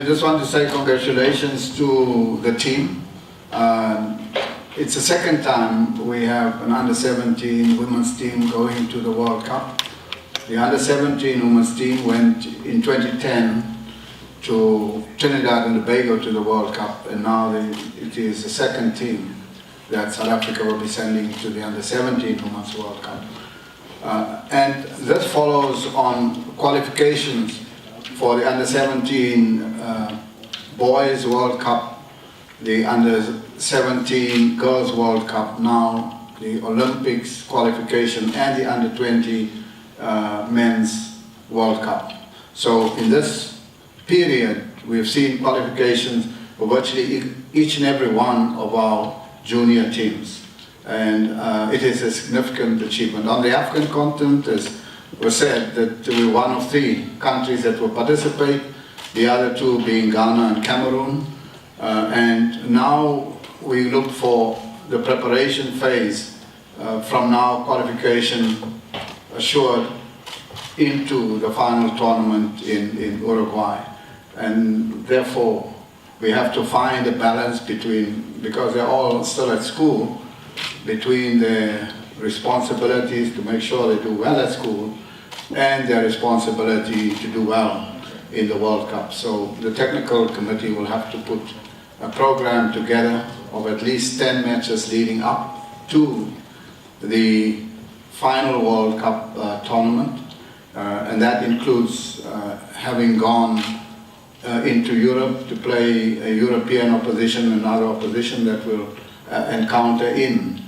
I just want to say congratulations to the team. It's the second time we have an under-17 women's team going to the World Cup. The under-17 women's team went in 2010 to Trinidad and Tobago to the World Cup, and now it is the second team that South Africa will be sending to the under-17 Women's World Cup. And this follows on qualifications for the under-17 Boys World Cup, the under-17 Girls World Cup, now the Olympics qualification, and the under-20 Men's World Cup. So in this period, we've seen qualifications for virtually each and every one of our junior teams, and it is a significant achievement. On the African continent, as was said, that we're one of 3 countries that will participate, the other 2 being Ghana and Cameroon, and now we look for the preparation phase from now qualification assured into the final tournament in Uruguay, and therefore we have to find a balance between, because they're all still at school, between their responsibilities to make sure they do well at school and their responsibility to do well in the World Cup. So the technical committee will have to put a program together of at least 10 matches leading up to the final World Cup tournament, and that includes having gone into Europe to play a European opposition, another opposition that will encounter in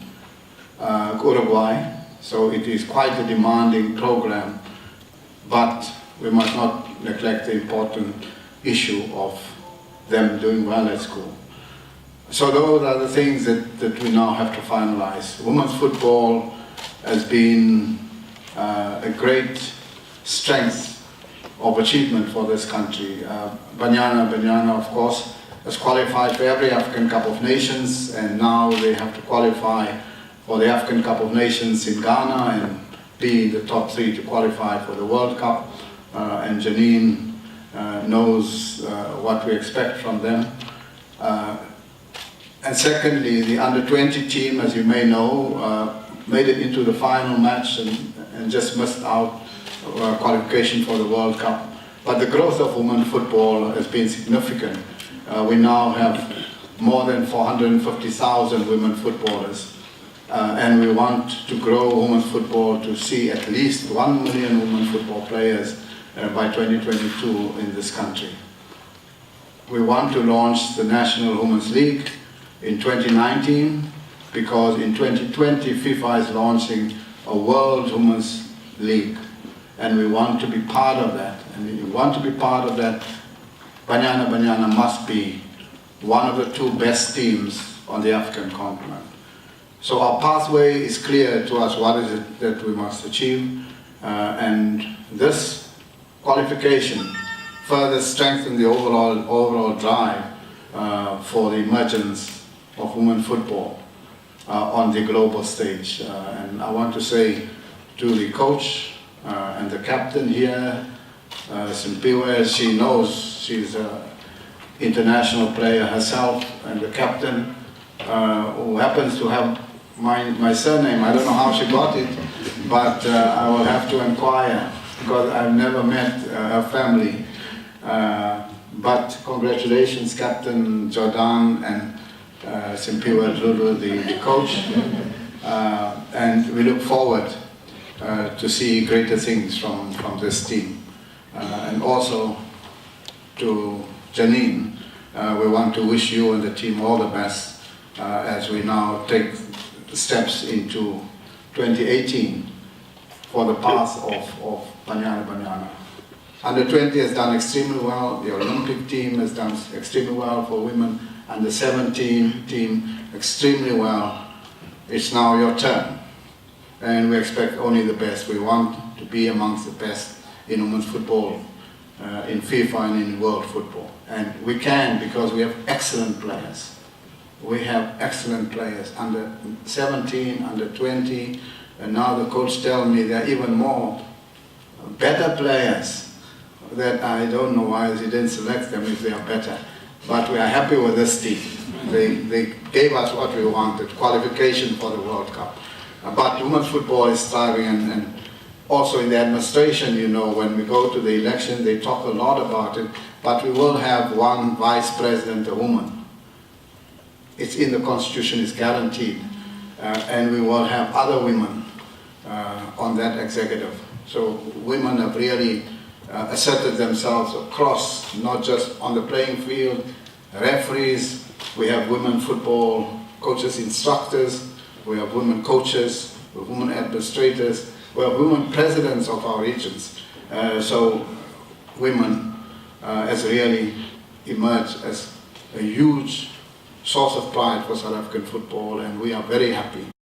Uruguay. So it is quite a demanding program, but we must not neglect the important issue of them doing well at school. So those are the things that we now have to finalize. Women's football has been a great strength of achievement for this country. Banyana, of course, has qualified for every African Cup of Nations, and now they have to qualify for the African Cup of Nations in Ghana and be the top 3 to qualify for the World Cup. And Janine knows what we expect from them. And secondly, the under-20 team, as you may know, made it into the final match and just missed out qualification for the World Cup. But the growth of women's football has been significant. We now have more than 450,000 women footballers, and we want to grow women's football to see at least 1 million women football players by 2022 in this country. We want to launch the National Women's League in 2019, because in 2020 FIFA is launching a World Women's League, and we want to be part of that. And if you want to be part of that, Banyana must be one of the 2 best teams on the African continent. So our pathway is clear to us, what is it that we must achieve, and this qualification further strengthens the overall drive for the emergence of women's football on the global stage. And I want to say to the coach and the captain here, Simpiwe, she knows she's an international player herself, and the captain, who happens to have my surname. I don't know how she got it, but I will have to inquire, because I've never met her family. But congratulations, Captain Jordan and Simpiwe Zulu, the coach, and we look forward to see greater things from this team. And also to Janine, we want to wish you and the team all the best as we now take the steps into 2018 for the path of Banyana. Under-20 has done extremely well, the Olympic team has done extremely well for women, and the 17 team extremely well. It's now your turn, and we expect only the best. We want to be amongst the best in women's football, in FIFA and in world football. And we can, because we have excellent players. We have excellent players, under 17, under 20, and now the coach tells me there are even more better players that I don't know why he didn't select them if they are better. But we are happy with this team. They gave us what we wanted, qualification for the World Cup. But women's football is thriving, and also in the administration, you know, when we go to the election, they talk a lot about it, but we will have one vice president, a woman. It's in the constitution, it's guaranteed. And we will have other women on that executive. So women have really asserted themselves across, not just on the playing field, referees, we have women football coaches, instructors, we have women coaches, we have women administrators, we have women presidents of our regions. So women has really emerged as a huge source of pride for South African football, and we are very happy